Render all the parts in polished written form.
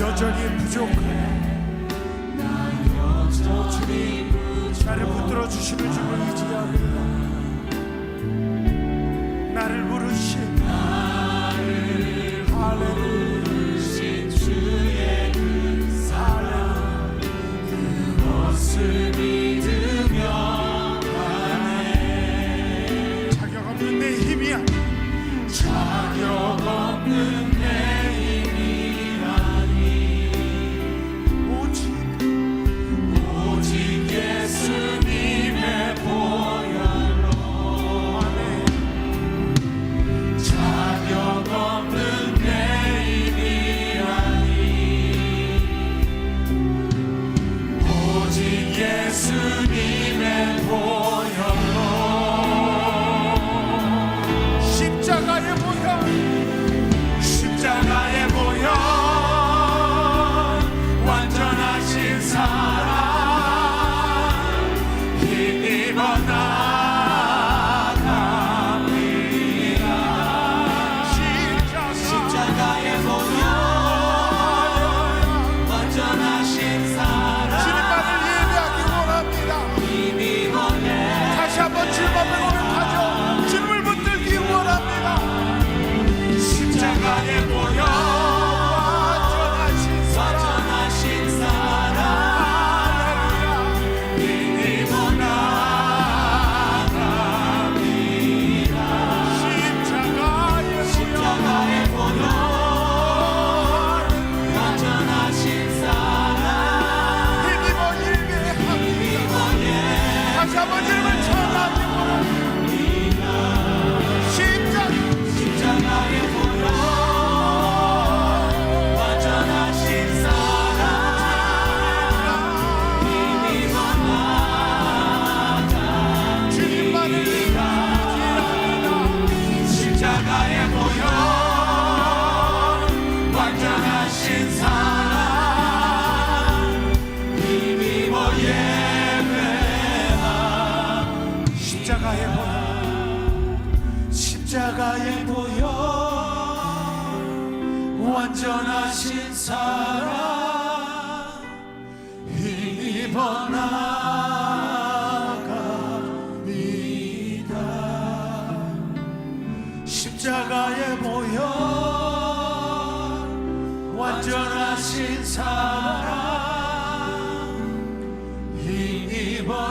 여전히 부족해. 나를 붙들어 주시는 주를 의지합니다. 나를 부르신 할렐루야 주의 그 사랑 그것을 믿으며 가네. 자격 없는 내 힘이 아니 자격 없는 내 힘이 아니 오직 예수님의 보혈로. 아멘. 자격 없는 내 힘이 아니 오직 예수님의 보혈로. 십자가의 보혈, 십자가의 보혈 완전하신 사랑 힘입어 나갑니다. 십자가의 보혈 완전하신 사랑 주님만을 예배하기 원합니다. 힘입어 다시 한번 주님 앞에 고백하죠. 주님을 붙들기 원합니다. 십자가의 보혈 완전하신 사랑 힘입어 나갑니다. 십자가의 보혈 완전하신 사랑 힘입어 예배합니다. 다시 한번 주님을 찬양하기 원합니다. 십자가의 보혈 완전하신 사랑 힘입어 나갑니다. 주님만을 십자가의 보혈 완전하신 사랑 힘입어 예배하. 십자가의 보혈, 십자가의 보혈 완전하신 사랑 힘입어 나갑니다. 십자가의 보혈 완전하신 사랑 힘입어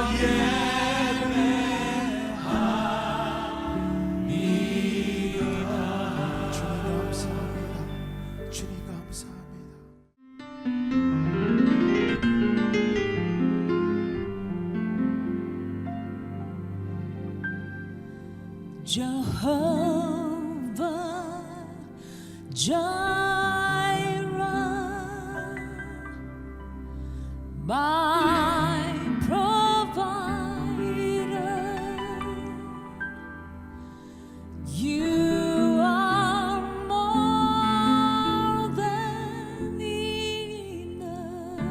주님 감사합니다. Jehovah Jireh, my provider, you are more than enough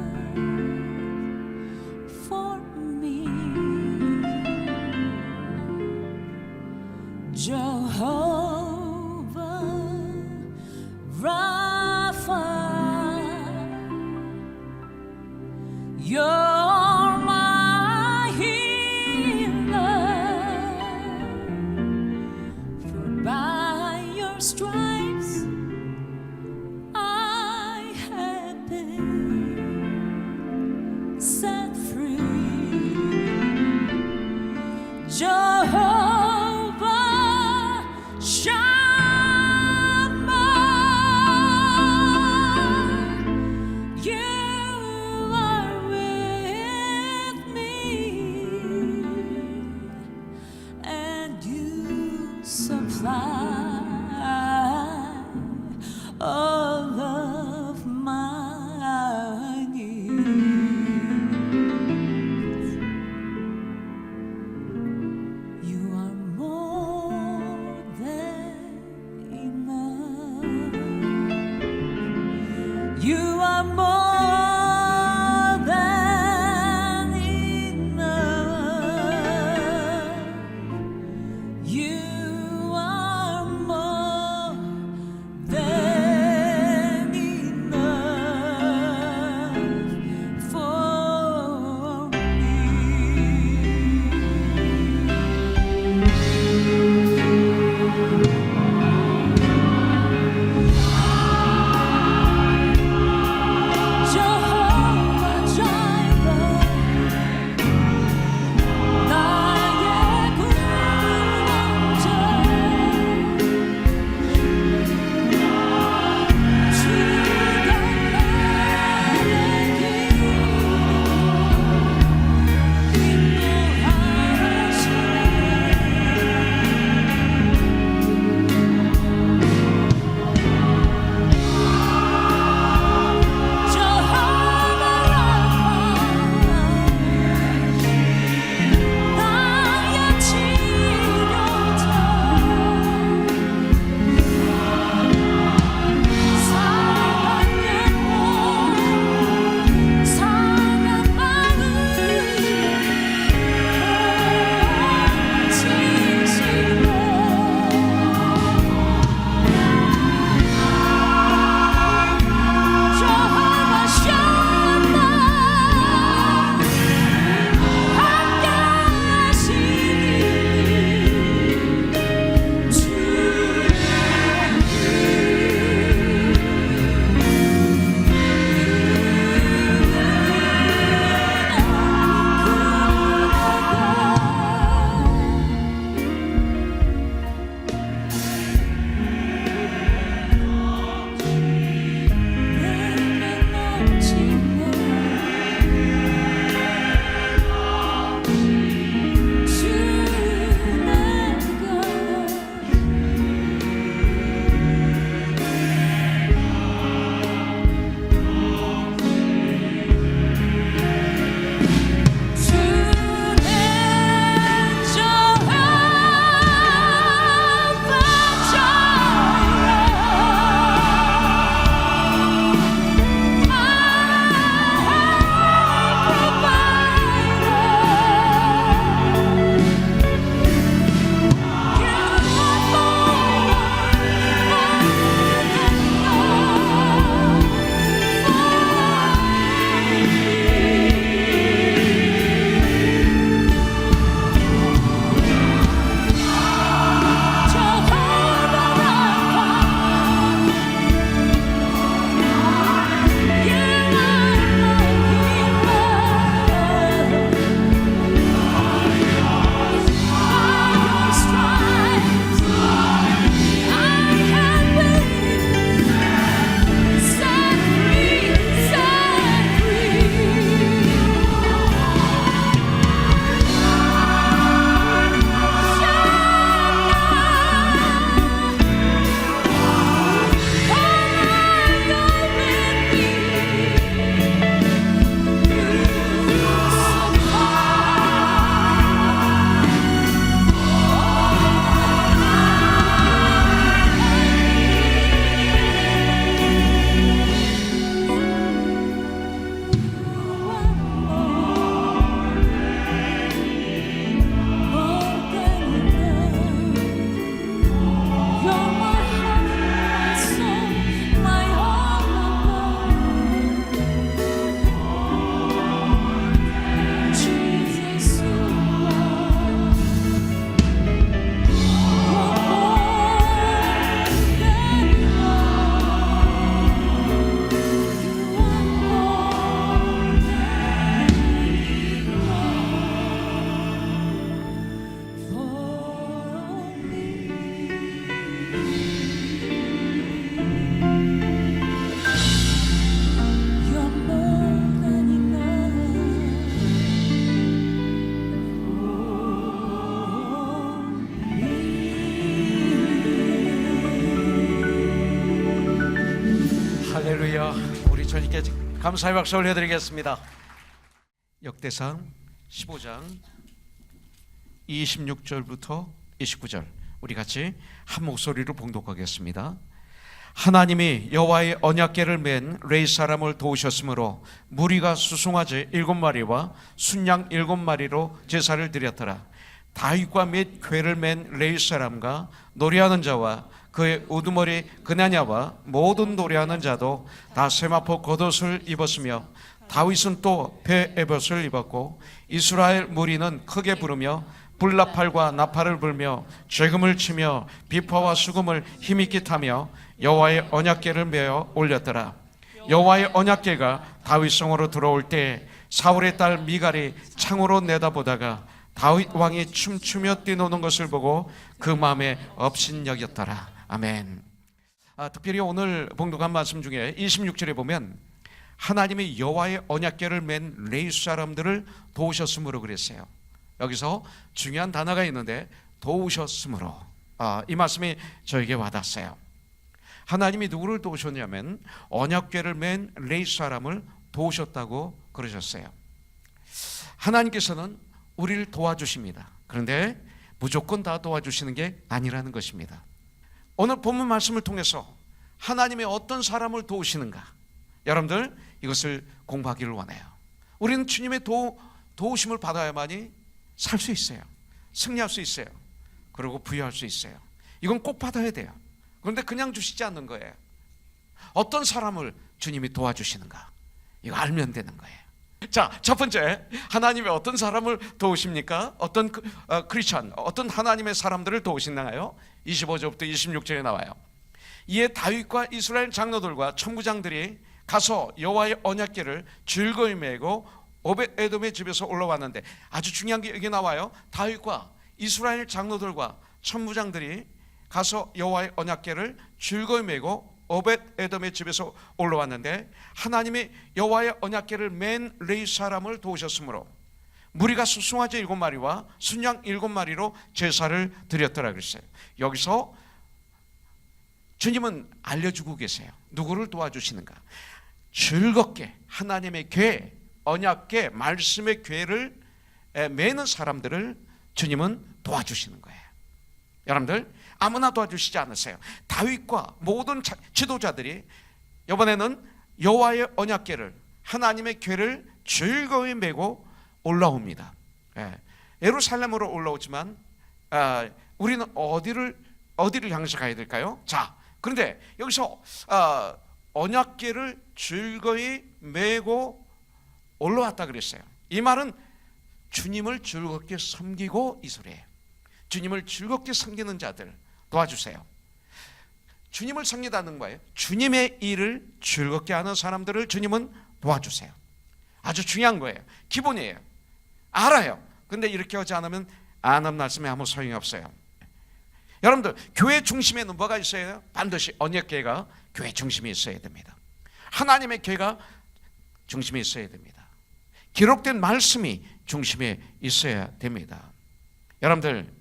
for me. Jehovah Rapha, your 감사의 박수 올려드리겠습니다. 역대상 15장 26절부터 29절 우리 같이 한 목소리로 봉독하겠습니다. 하나님이 여호와의 언약궤를 맨 레위 사람을 도우셨으므로 무리가 수송아지 7마리와 순양 7마리로 제사를 드렸더라. 다윗과 및 궤를 맨 레위 사람과 노래하는 자와 그의 우두머리 그나냐와 모든 노래하는 자도 다 세마포 겉옷을 입었으며 다윗은 또 배 에봇을 입었고 이스라엘 무리는 크게 부르며 불나팔과 나팔을 불며 죄금을 치며 비파와 수금을 힘있게 타며 여호와의 언약궤를 메어 올렸더라. 여호와의 언약궤가 다윗성으로 들어올 때 사울의 딸 미갈이 창으로 내다보다가 다윗 왕이 춤추며 뛰노는 것을 보고 그 마음에 업신여겼더라. 아멘. 특별히 오늘 봉독한 말씀 중에 26절에 보면 하나님이 여호와의 언약궤를 맨 레위 사람들을 도우셨으므로 그랬어요. 여기서 중요한 단어가 있는데 도우셨으므로, 이 말씀이 저에게 와닿았어요. 하나님이 누구를 도우셨냐면 언약궤를 맨 레위 사람을 도우셨다고 그러셨어요. 하나님께서는 우리를 도와주십니다. 그런데 무조건 다 도와주시는 게 아니라는 것입니다. 오늘 본문 말씀을 통해서 하나님이 어떤 사람을 도우시는가, 여러분들 이것을 공부하기를 원해요. 우리는 주님의 도우심을 받아야만이 살 수 있어요. 승리할 수 있어요. 그리고 부유할 수 있어요. 이건 꼭 받아야 돼요. 그런데 그냥 주시지 않는 거예요. 어떤 사람을 주님이 도와주시는가, 이거 알면 되는 거예요. 자, 첫 번째, 하나님이 어떤 사람을 도우십니까? 어떤 크리스천, 어떤 하나님의 사람들을 도우시나요? 25절부터 26절에 나와요. 이에 다윗과 이스라엘 장로들과 천부장들이 가서 여호와의 언약궤를 즐거이 메고 오벳에돔의 집에서 올라왔는데, 아주 중요한 게 여기 나와요. 다윗과 이스라엘 장로들과 천부장들이 가서 여호와의 언약궤를 즐거이 메고 오벳에돔의 집에서 올라왔는데, 하나님이 여호와의 언약궤를 맨 레위 사람을 도우셨으므로 무리가 수송아지 7마리와 순양 7마리로 제사를 드렸더라 그랬어요. 여기서 주님은 알려주고 계세요. 누구를 도와주시는가? 즐겁게 하나님의 궤, 언약궤, 말씀의 궤를 매는 사람들을 주님은 도와주시는 거예요. 여러분들, 아무나 도와주시지 않으세요. 다윗과 모든 지도자들이 이번에는 여호와의 언약궤를, 하나님의 궤를 즐거이 메고 올라옵니다. 예루살렘으로 올라오지만 우리는 어디를 향해서 가야 될까요? 자, 그런데 여기서 언약궤를 즐거이 메고 올라왔다 그랬어요. 이 말은 주님을 즐겁게 섬기고 이 소리예요. 주님을 즐겁게 섬기는 자들 도와주세요. 주님을 섬기다는 거예요. 주님의 일을 즐겁게 하는 사람들을 주님은 도와주세요. 아주 중요한 거예요. 기본이에요. 알아요. 근데 이렇게 하지 않으면 아는 말씀에 아무 소용이 없어요. 여러분들, 교회 중심에는 뭐가 있어야 돼요? 반드시 언약궤가 교회 중심에 있어야 됩니다. 하나님의 궤가 중심에 있어야 됩니다. 기록된 말씀이 중심에 있어야 됩니다. 여러분들,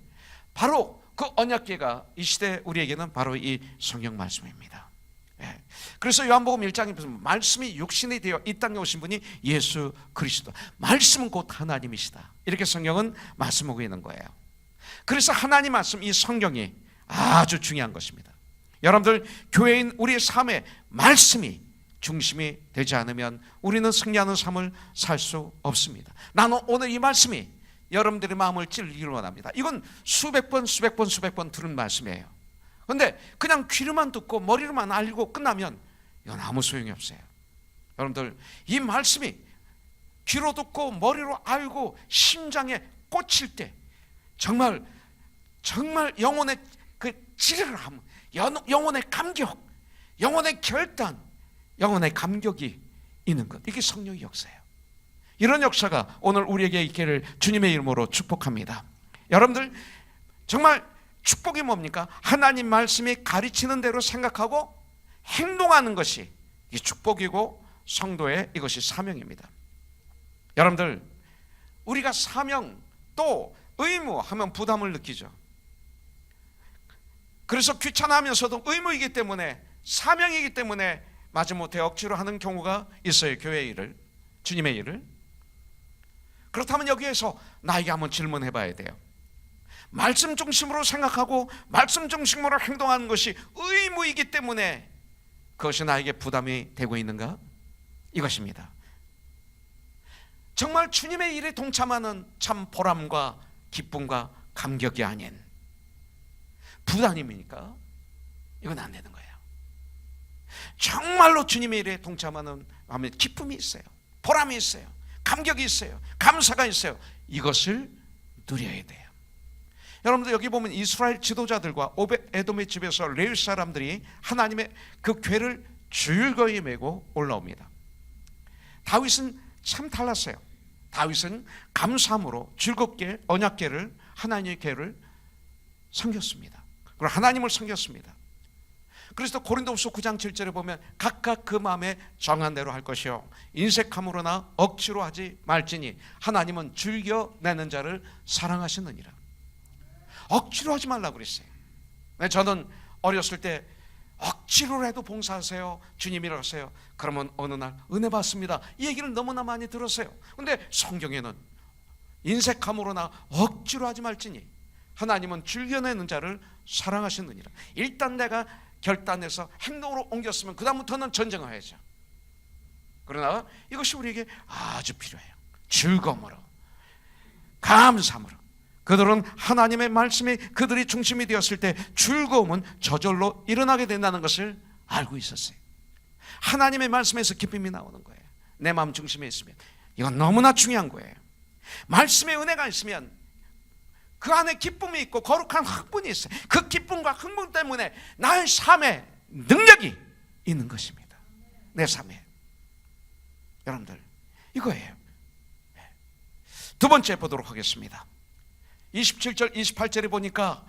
바로 그 언약궤가 이 시대 우리에게는 바로 이 성경 말씀입니다. 그래서 요한복음 1장에 보면 말씀이 육신이 되어 이 땅에 오신 분이 예수 그리스도, 말씀은 곧 하나님이시다, 이렇게 성경은 말씀하고 있는 거예요. 그래서 하나님 말씀, 이 성경이 아주 중요한 것입니다. 여러분들, 교회인 우리의 삶에 말씀이 중심이 되지 않으면 우리는 승리하는 삶을 살 수 없습니다. 나는 오늘 이 말씀이 여러분들의 마음을 찔리기를 원합니다. 이건 수백 번 들은 말씀이에요. 그런데 그냥 귀로만 듣고 머리로만 알고 끝나면 이건 아무 소용이 없어요. 여러분들, 이 말씀이 귀로 듣고 머리로 알고 심장에 꽂힐 때 정말 영혼의 그 찌르르함, 영혼의 감격, 영혼의 결단, 영혼의 감격이 있는 것, 이게 성령의 역사예요. 이런 역사가 오늘 우리에게 있기를 주님의 이름으로 축복합니다. 여러분들, 정말 축복이 뭡니까? 하나님 말씀이 가르치는 대로 생각하고 행동하는 것이 이 축복이고 성도의 이것이 사명입니다. 여러분들, 우리가 사명 또 의무 하면 부담을 느끼죠. 그래서 귀찮아하면서도 의무이기 때문에, 사명이기 때문에 마지못해 억지로 하는 경우가 있어요. 교회 일을, 주님의 일을. 그렇다면 여기에서 나에게 한번 질문해 봐야 돼요. 말씀 중심으로 생각하고 말씀 중심으로 행동하는 것이 의무이기 때문에 그것이 나에게 부담이 되고 있는가? 이것입니다. 정말 주님의 일에 동참하는 참 보람과 기쁨과 감격이 아닌 부담입니까? 이건 안 되는 거예요. 정말로 주님의 일에 동참하는 마음에 기쁨이 있어요. 보람이 있어요. 감격이 있어요. 감사가 있어요. 이것을 누려야 돼요. 여러분들 여기 보면 이스라엘 지도자들과 오벳에돔의 집에서 레위 사람들이 하나님의 그 궤를 즐거이 메고 올라옵니다. 다윗은 참 달랐어요. 다윗은 감사함으로 즐겁게 언약궤를, 하나님의 궤를 섬겼습니다. 그리고 하나님을 섬겼습니다. 그래서 고린도후서 9장 7절에 보면 각각 그 마음에 정한 대로 할 것이요 인색함으로나 억지로 하지 말지니 하나님은 즐겨내는 자를 사랑하시느니라. 억지로 하지 말라고 그랬어요. 저는 어렸을 때 억지로라도 봉사하세요, 주님이라고 하세요. 그러면 어느 날 은혜 받습니다, 이 얘기를 너무나 많이 들었어요. 근데 성경에는 인색함으로나 억지로 하지 말지니 하나님은 즐겨내는 자를 사랑하시느니라. 일단 내가 결단해서 행동으로 옮겼으면 그 다음부터는 전쟁을 해야죠. 그러나 이것이 우리에게 아주 필요해요. 즐거움으로, 감사함으로. 그들은 하나님의 말씀이 그들이 중심이 되었을 때 즐거움은 저절로 일어나게 된다는 것을 알고 있었어요. 하나님의 말씀에서 기쁨이 나오는 거예요. 내 마음 중심에 있으면. 이건 너무나 중요한 거예요. 말씀의 은혜가 있으면 그 안에 기쁨이 있고 거룩한 흥분이 있어요. 그 기쁨과 흥분 때문에 나의 삶에 능력이 있는 것입니다. 내 삶에. 여러분들 이거예요. 두 번째 보도록 하겠습니다. 27절 28절에 보니까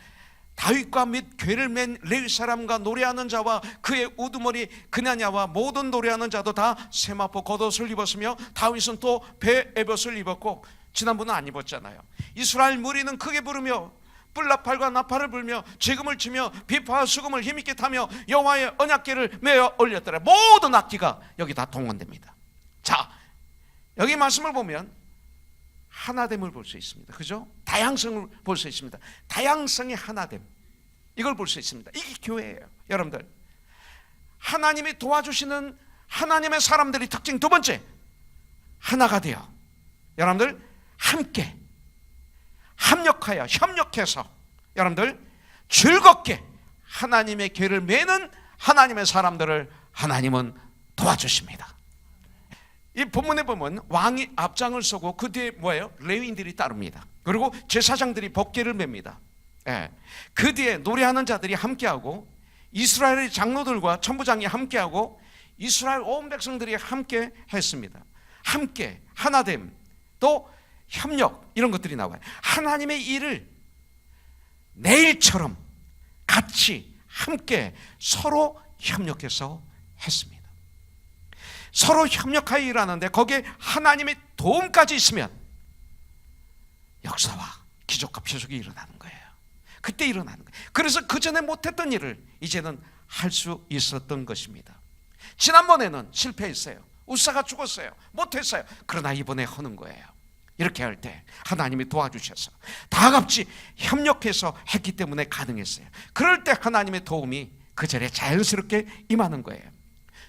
다윗과 및 궤를 맨 레위 사람과 노래하는 자와 그의 우두머리 그냐냐와 모든 노래하는 자도 다 세마포 겉옷을 입었으며 다윗은 또 베에봇을 입었고 지난번은 안 입었잖아요. 이스라엘 무리는 크게 부르며 뿔나팔과 나팔을 불며 재금을 치며 비파와 수금을 힘있게 타며 여호와의 언약궤를 메어 올렸더라. 모든 악기가 여기 다 동원됩니다. 자, 여기 말씀을 보면 하나됨을 볼 수 있습니다. 그죠? 다양성을 볼 수 있습니다. 다양성의 하나됨, 이걸 볼 수 있습니다. 이게 교회예요. 여러분들 하나님이 도와주시는 하나님의 사람들이 특징 두 번째, 하나가 되어 여러분들 함께 합력하여 협력해서 여러분들 즐겁게 하나님의 궤를 메는 하나님의 사람들을 하나님은 도와주십니다. 이 본문에 보면 왕이 앞장을 서고 그 뒤에 뭐예요? 레위인들이 따릅니다. 그리고 제사장들이 법궤를 맵니다. 그 뒤에 노래하는 자들이 함께하고 이스라엘의 장로들과 천부장이 함께하고 이스라엘 온 백성들이 함께 했습니다. 함께, 하나됨, 또 협력, 이런 것들이 나와요. 하나님의 일을 내일처럼 같이 함께 서로 협력해서 했습니다. 서로 협력하여 일하는데 거기에 하나님의 도움까지 있으면 역사와 기적과 표적이 일어나는 거예요. 그때 일어나는 거예요. 그래서 그 전에 못했던 일을 이제는 할 수 있었던 것입니다. 지난번에는 실패했어요. 우사가 죽었어요. 못했어요. 그러나 이번에 하는 거예요. 이렇게 할 때 하나님이 도와주셔서 다 같이 협력해서 했기 때문에 가능했어요. 그럴 때 하나님의 도움이 그 자리에 자연스럽게 임하는 거예요.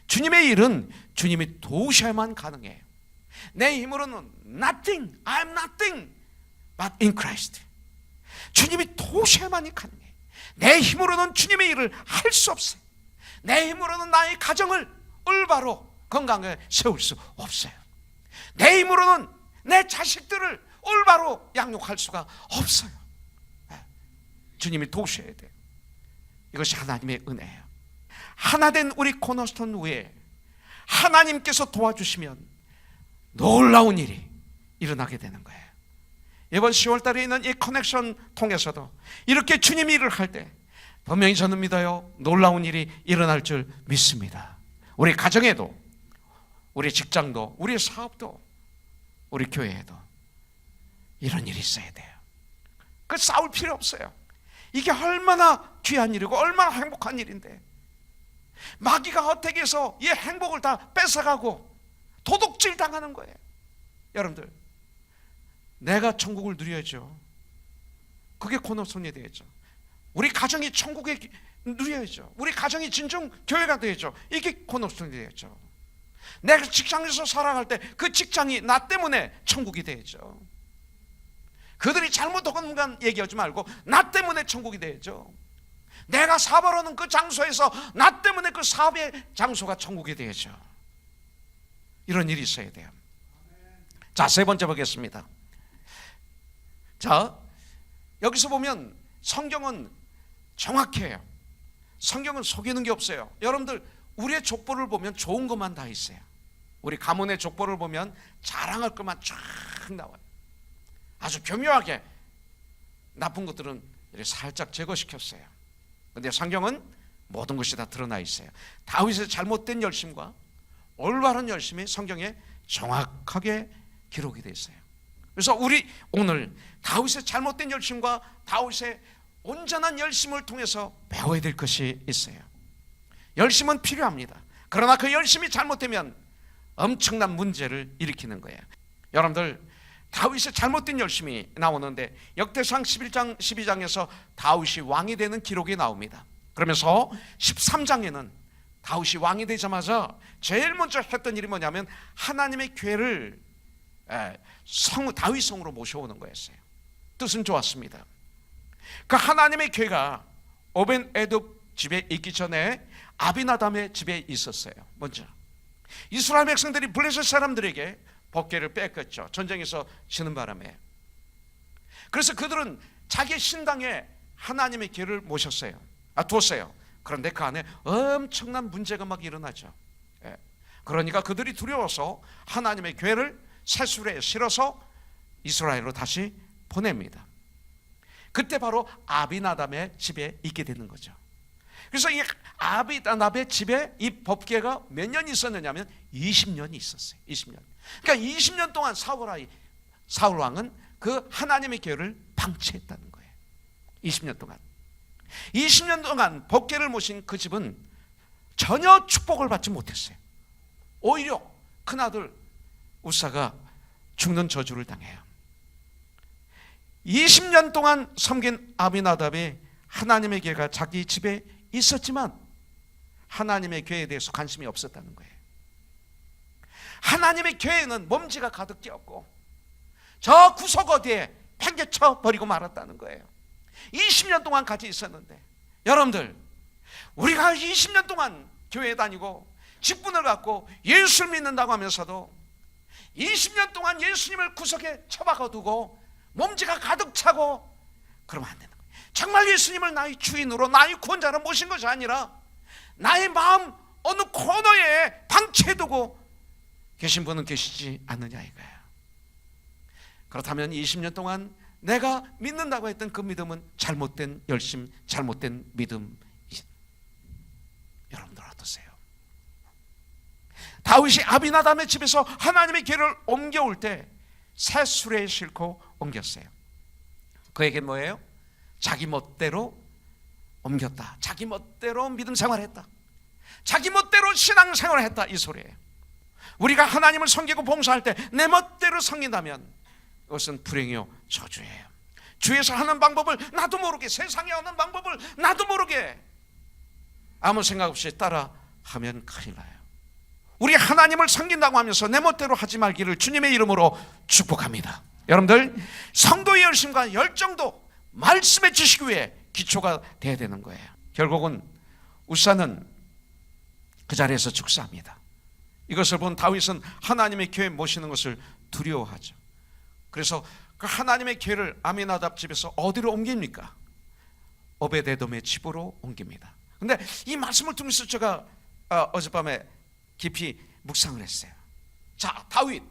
주님의 일은 주님이 도우셔야만 가능해요. 내 힘으로는 nothing, I'm nothing but in Christ. 주님이 도우셔야만이 가능해요. 내 힘으로는 주님의 일을 할 수 없어요. 내 힘으로는 나의 가정을 올바로 건강하게 세울 수 없어요. 내 힘으로는 내 자식들을 올바로 양육할 수가 없어요. 주님이 도우셔야 돼요. 이것이 하나님의 은혜예요. 하나된 우리 코너스톤 위에 하나님께서 도와주시면 놀라운 일이 일어나게 되는 거예요. 이번 10월 달에 있는 이 커넥션 통해서도 이렇게 주님 일을 할 때 분명히 저는 믿어요. 놀라운 일이 일어날 줄 믿습니다. 우리 가정에도, 우리 직장도, 우리 사업도, 우리 교회에도 이런 일이 있어야 돼요. 그 싸울 필요 없어요. 이게 얼마나 귀한 일이고 얼마나 행복한 일인데 마귀가 어택해서 이 행복을 다 뺏어가고 도둑질 당하는 거예요. 여러분들, 내가 천국을 누려야죠. 그게 코너손이 되겠죠. 우리 가정이 천국에 누려야죠. 우리 가정이 진정 교회가 되야죠. 이게 코너손이 되겠죠. 내가 직장에서 살아갈 때 그 직장이 나 때문에 천국이 되야죠. 그들이 잘못하는 건 얘기하지 말고 나 때문에 천국이 되야죠. 내가 사업하는 그 장소에서 나 때문에 그 사업의 장소가 천국이 되야죠. 이런 일이 있어야 돼요. 자, 세 번째 보겠습니다. 자, 여기서 보면 성경은 정확해요. 성경은 속이는 게 없어요. 여러분들, 우리의 족보를 보면 좋은 것만 다 있어요. 우리 가문의 족보를 보면 자랑할 것만 쫙 나와요. 아주 교묘하게 나쁜 것들은 이렇게 살짝 제거시켰어요. 그런데 성경은 모든 것이 다 드러나 있어요. 다윗의 잘못된 열심과 올바른 열심이 성경에 정확하게 기록이 되어 있어요. 그래서 우리 오늘 다윗의 잘못된 열심과 다윗의 온전한 열심을 통해서 배워야 될 것이 있어요. 열심은 필요합니다. 그러나 그 열심이 잘못되면 엄청난 문제를 일으키는 거예요. 여러분들, 다윗의 잘못된 열심이 나오는데 역대상 11장 12장에서 다윗이 왕이 되는 기록이 나옵니다. 그러면서 13장에는 다윗이 왕이 되자마자 제일 먼저 했던 일이 뭐냐면 하나님의 교회를 다윗 성으로 모셔오는 거였어요. 뜻은 좋았습니다. 그 하나님의 교회가 오벤에돔 집에 있기 전에 아비나답의 집에 있었어요. 먼저 이스라엘 백성들이 블레셋 사람들에게 법궤를 뺏겼죠. 전쟁에서 지는 바람에. 그래서 그들은 자기 신당에 하나님의 교회를 모셨어요. 두었어요. 그런데 그 안에 엄청난 문제가 막 일어나죠. 그러니까 그들이 두려워서 하나님의 교회를 세술에 실어서 이스라엘로 다시 보냅니다. 그때 바로 아비나답의 집에 있게 되는 거죠. 그래서 이 아비나답의 집에 이 법궤가 몇 년 있었느냐면 20년이 있었어요. 20년. 그러니까 20년 동안 사울 왕은 그 하나님의 교회를 방치했다는 거예요. 20년 동안. 20년 동안 법궤를 모신 그 집은 전혀 축복을 받지 못했어요. 오히려 큰아들 우사가 죽는 저주를 당해요. 20년 동안 섬긴 아비나답이 하나님의 교회가 자기 집에 있었지만 하나님의 교회에 대해서 관심이 없었다는 거예요. 하나님의 교회에는 먼지가 가득 끼었고 저 구석 어디에 팽개쳐 버리고 말았다는 거예요. 20년 동안 같이 있었는데, 여러분들, 우리가 20년 동안 교회에 다니고 직분을 갖고 예수를 믿는다고 하면서도 20년 동안 예수님을 구석에 처박아 두고 먼지가 가득 차고 그러면 안 되는 거예요. 정말 예수님을 나의 주인으로 나의 구원자로 모신 것이 아니라 나의 마음 어느 코너에 방치해두고 계신 분은 계시지 않느냐 이거예요. 그렇다면 20년 동안 내가 믿는다고 했던 그 믿음은 잘못된 열심, 잘못된 믿음. 여러분들 어떠세요? 다윗이 아비나답의 집에서 하나님의 교회를 옮겨올 때 새 수레에 싣고 옮겼어요. 그에게 뭐예요? 자기 멋대로 옮겼다. 자기 멋대로 믿음 생활했다. 자기 멋대로 신앙 생활을 했다, 이 소리예요. 우리가 하나님을 섬기고 봉사할 때 내 멋대로 섬긴다면 그것은 불행이요 저주예요. 주에서 하는 방법을 나도 모르게, 세상에 하는 방법을 나도 모르게 아무 생각 없이 따라 하면 큰일 나요. 우리 하나님을 섬긴다고 하면서 내 멋대로 하지 말기를 주님의 이름으로 축복합니다. 여러분들, 성도의 열심과 열정도 말씀의 지식 위에 기초가 돼야 되는 거예요. 결국은 우사는 그 자리에서 축사합니다. 이것을 본 다윗은 하나님의 교회 모시는 것을 두려워하죠. 그래서 그 하나님의 교회를 아미나답 집에서 어디로 옮깁니까? 오베데돔의 집으로 옮깁니다. 근데 이 말씀을 통해서 제가 어젯밤에 깊이 묵상을 했어요. 자, 다윗,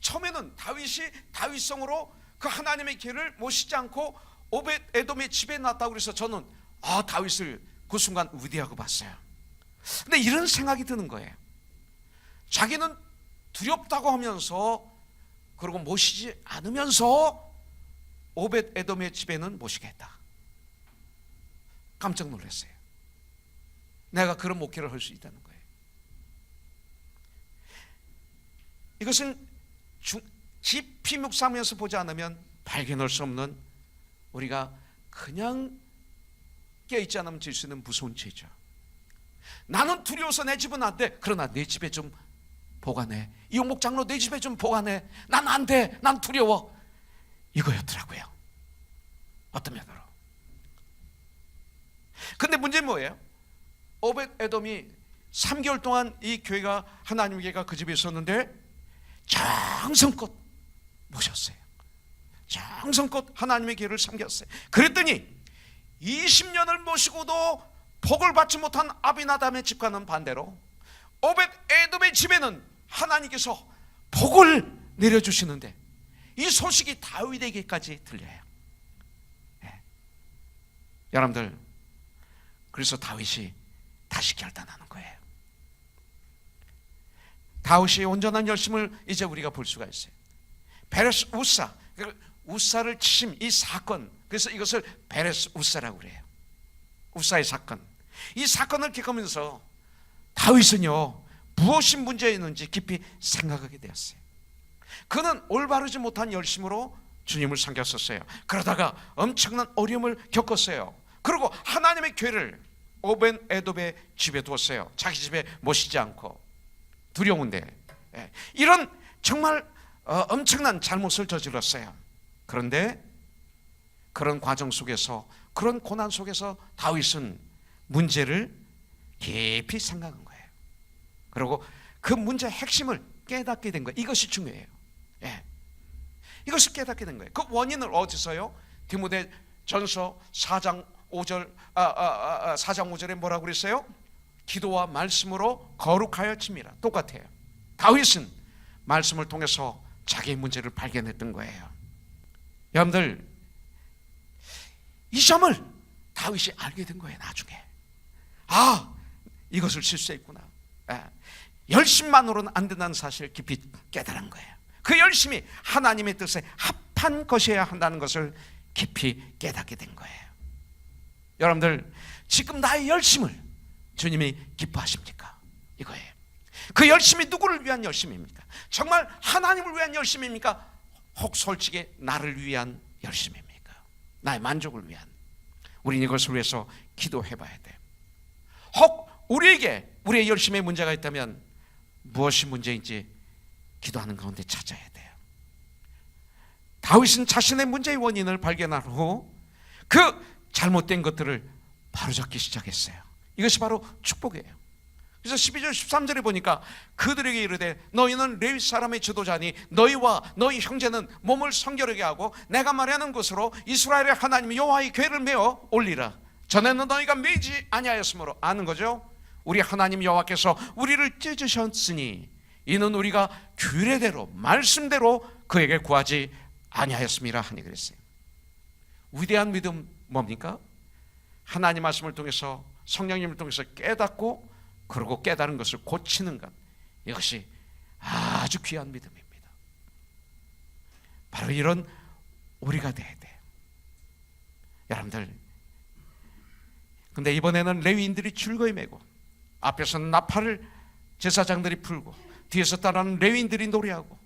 처음에는 다윗이 다윗성으로 그 하나님의 교회를 모시지 않고 오벳에돔의 집에 놨다고 그래서 저는 다윗을 그 순간 위대하고 봤어요. 근데 이런 생각이 드는 거예요. 자기는 두렵다고 하면서, 그리고 모시지 않으면서 오벳에돔의 집에는 모시겠다. 깜짝 놀랐어요. 내가 그런 목회를 할 수 있다는 거예요. 이것은 깊이 묵상하면서 보지 않으면 발견할 수 없는, 우리가 그냥 깨어있지 않으면 질 수 있는 무서운 죄죠. 나는 두려워서 내 집은 안 돼. 그러나 내 집에 좀 보관해. 이용목 장로 내 집에 좀 보관해. 난 안 돼. 난 두려워. 이거였더라고요. 어떤 면으로. 근데 문제는 뭐예요? 오벳 에돔이 3개월 동안 이 교회가, 하나님의 교회가 그 집에 있었는데 정성껏 모셨어요. 정성껏 하나님의 교회를 섬겼어요. 그랬더니 20년을 모시고도 복을 받지 못한 아비나답의 집과는 반대로 오벳 에돔의 집에는 하나님께서 복을 내려주시는데, 이 소식이 다윗에게까지 들려요. 네. 여러분들, 그래서 다윗이 다시 결단하는 거예요. 다윗의 온전한 열심을 이제 우리가 볼 수가 있어요. 베레스 우사, 우사를 치심, 이 사건, 그래서 이것을 베레스 우사라고 그래요. 우사의 사건. 이 사건을 겪으면서 다윗은요, 무엇이 문제였는지 깊이 생각하게 되었어요. 그는 올바르지 못한 열심으로 주님을 섬겼었어요. 그러다가 엄청난 어려움을 겪었어요. 그리고 하나님의 교회를 오벤 에돔의 집에 두었어요. 자기 집에 모시지 않고. 두려운데, 이런 정말 엄청난 잘못을 저질렀어요. 그런데 그런 과정 속에서, 그런 고난 속에서 다윗은 문제를 깊이 생각한 거예요. 그리고 그 문제의 핵심을 깨닫게 된 거예요. 이것이 중요해요. 이것을 깨닫게 된 거예요. 그 원인을 어디서요? 디모데전서 4장 5절 4장 5절에 뭐라고 그랬어요? 기도와 말씀으로 거룩하여 칩니다. 똑같아요. 다윗은 말씀을 통해서 자기의 문제를 발견했던 거예요. 여러분들, 이 점을 다윗이 알게 된 거예요. 나중에 이것을 실수했구나. 열심만으로는 안 된다는 사실을 깊이 깨달은 거예요. 그 열심이 하나님의 뜻에 합한 것이어야 한다는 것을 깊이 깨닫게 된 거예요. 여러분들, 지금 나의 열심을 주님이 기뻐하십니까? 이거예요. 그 열심이 누구를 위한 열심입니까? 정말 하나님을 위한 열심입니까? 혹 솔직히 나를 위한 열심입니까? 나의 만족을 위한. 우리는 이것을 위해서 기도해 봐야 돼요. 혹 우리에게 우리의 열심에 문제가 있다면 무엇이 문제인지 기도하는 가운데 찾아야 돼요. 다윗은 자신의 문제의 원인을 발견한 후 그 잘못된 것들을 바로잡기 시작했어요. 이것이 바로 축복이에요. 그래서 12절 13절에 보니까 그들에게 이르되 너희는 레위 사람의 지도자니 너희와 너희 형제는 몸을 성결하게 하고 내가 말하는 것으로 이스라엘의 하나님 여호와의 궤를 메어 올리라. 전에는 너희가 메지 아니하였으므로. 아는 거죠? 우리 하나님 여호와께서 우리를 찢으셨으니 이는 우리가 규례대로 말씀대로 그에게 구하지 아니하였음이라 하니 그랬어요. 위대한 믿음 뭡니까? 하나님 말씀을 통해서, 성령님을 통해서 깨닫고, 그리고 깨달은 것을 고치는 것, 이것이 아주 귀한 믿음입니다. 바로 이런 우리가 돼야 돼요. 여러분들, 근데 이번에는 레위인들이 즐거이 메고, 앞에서는 나팔을 제사장들이 풀고, 뒤에서 따라하는 레위인들이 노래하고,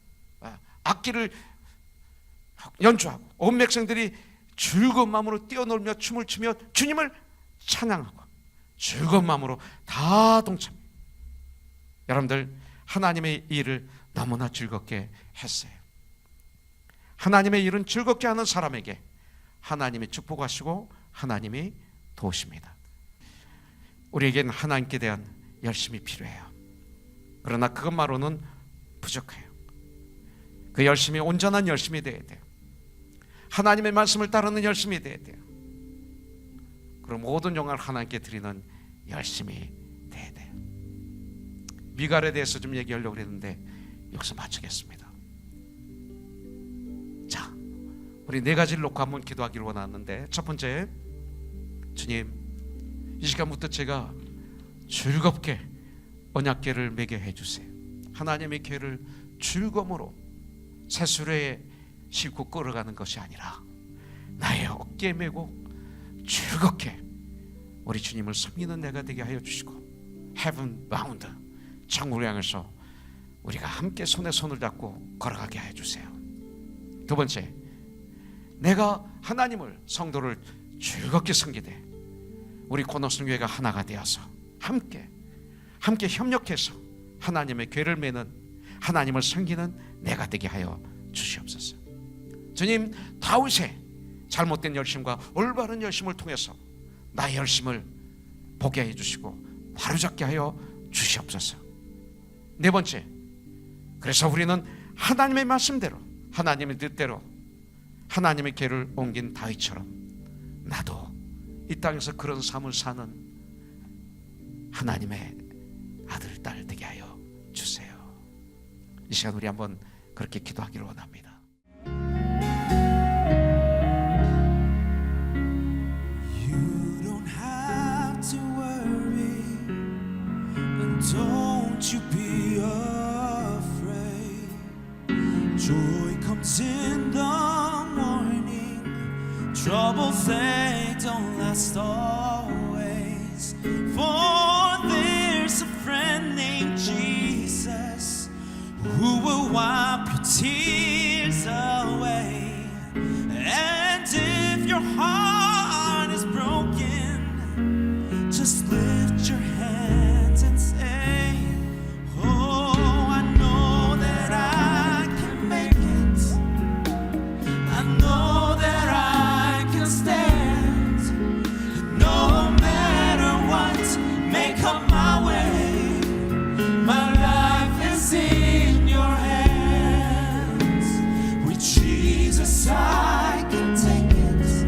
악기를 연주하고, 온 백성들이 즐거운 마음으로 뛰어놀며 춤을 추며 주님을 찬양하고 즐거운 마음으로 다 동참해요. 여러분들, 하나님의 일을 너무나 즐겁게 했어요. 하나님의 일은 즐겁게 하는 사람에게 하나님이 축복하시고 하나님이 도우십니다. 우리에겐 하나님께 대한 열심이 필요해요. 그러나 그것만으로는 부족해요. 그 열심이 온전한 열심이 되어야 돼요. 하나님의 말씀을 따르는 열심이 되어야 돼요. 그럼 모든 영광을 하나님께 드리는 열심이 되어야 돼요. 미갈에 대해서 좀 얘기하려고 했는데 여기서 마치겠습니다. 자, 우리 네 가지를 놓고 한번 기도하기를 원하는데, 첫 번째, 주님, 이 시간부터 제가 즐겁게 언약궤를 매게 해주세요. 하나님의 궤를 즐거움으로 새수레에 싣고 끌어가는 것이 아니라 나의 어깨에 메고 즐겁게 우리 주님을 섬기는 내가 되게 하여 주시고 헤븐 바운드 천국을 향해서 우리가 함께 손에 손을 잡고 걸어가게 하여 주세요. 두 번째, 내가 하나님을 성도를 즐겁게 섬기되 우리 고노성교회가 하나가 되어서 함께 협력해서 하나님의 교회를 매는 하나님을 섬기는 내가 되게 하여 주시옵소서. 주님, 다윗의 잘못된 열심과 올바른 열심을 통해서 나의 열심을 보게 해 주시고 바로잡게 하여 주시옵소서. 네 번째, 그래서 우리는 하나님의 말씀대로 하나님의 뜻대로 하나님의 길을 옮긴 다윗처럼 나도 이 땅에서 그런 삶을 사는 하나님의 아들, 딸 되게 하여 주세요. 이 시간 우리 한번 그렇게 기도하기를 원합니다. You don't have to worry, and don't you be afraid. Joy comes in the morning, troubles they don't last always. For there's a friend named Jesus who will wipe your tears away. And if your heart is broken, just lift your hands and say, oh, I know that I can make it. I know that I can stand. No matter what may come my way, my life is in your hands. With Jesus I can take it.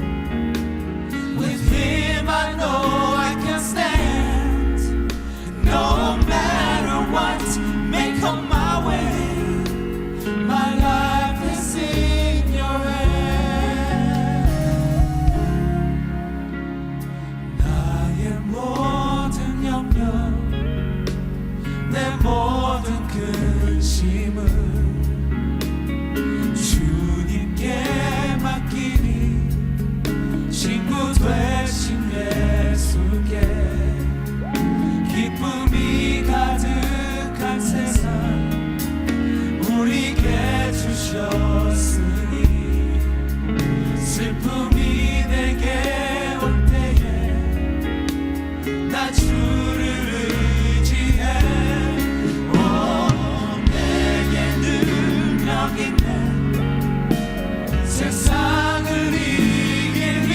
With Him I know I can stand. No matter what may come my way, my life is in your hands. 나의 모든 염려, 내 모든 근심을 주님께 맡기니 친구 되신 예수께 기쁨이 가득한 세상 우리에게 주셨으니 슬픔이 내게 올 때에 나 주를 의지해. 내게 능력 있네 세상을 이길 힘.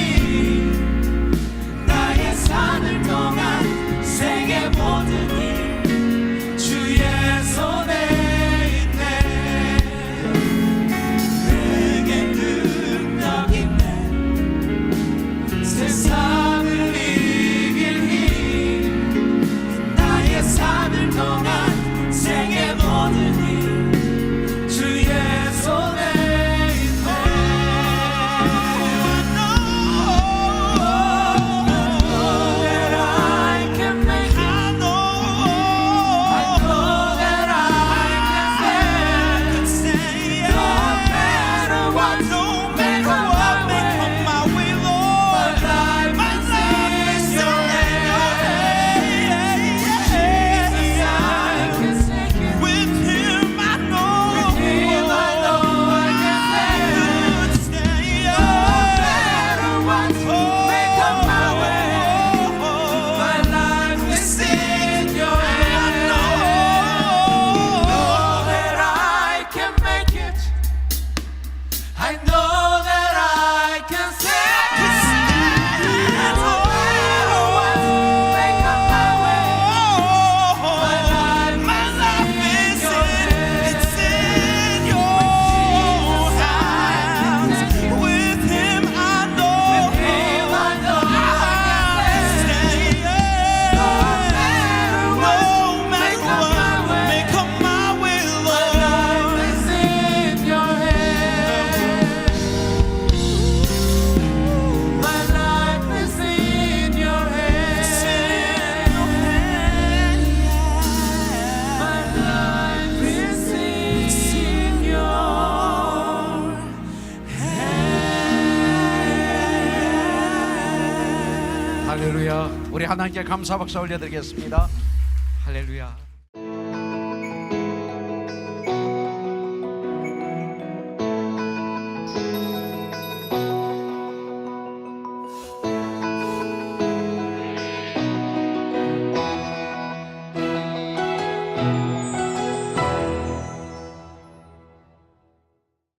나의 산을 통한 세계 모든 일 주의 손에 있네. 내게 능력 있네 세상을 이길 힘. 나의 산을 통한 세계 모든 일 주의 손에 있네. 우리 하나님께 감사 박수 올려드리겠습니다. 할렐루야.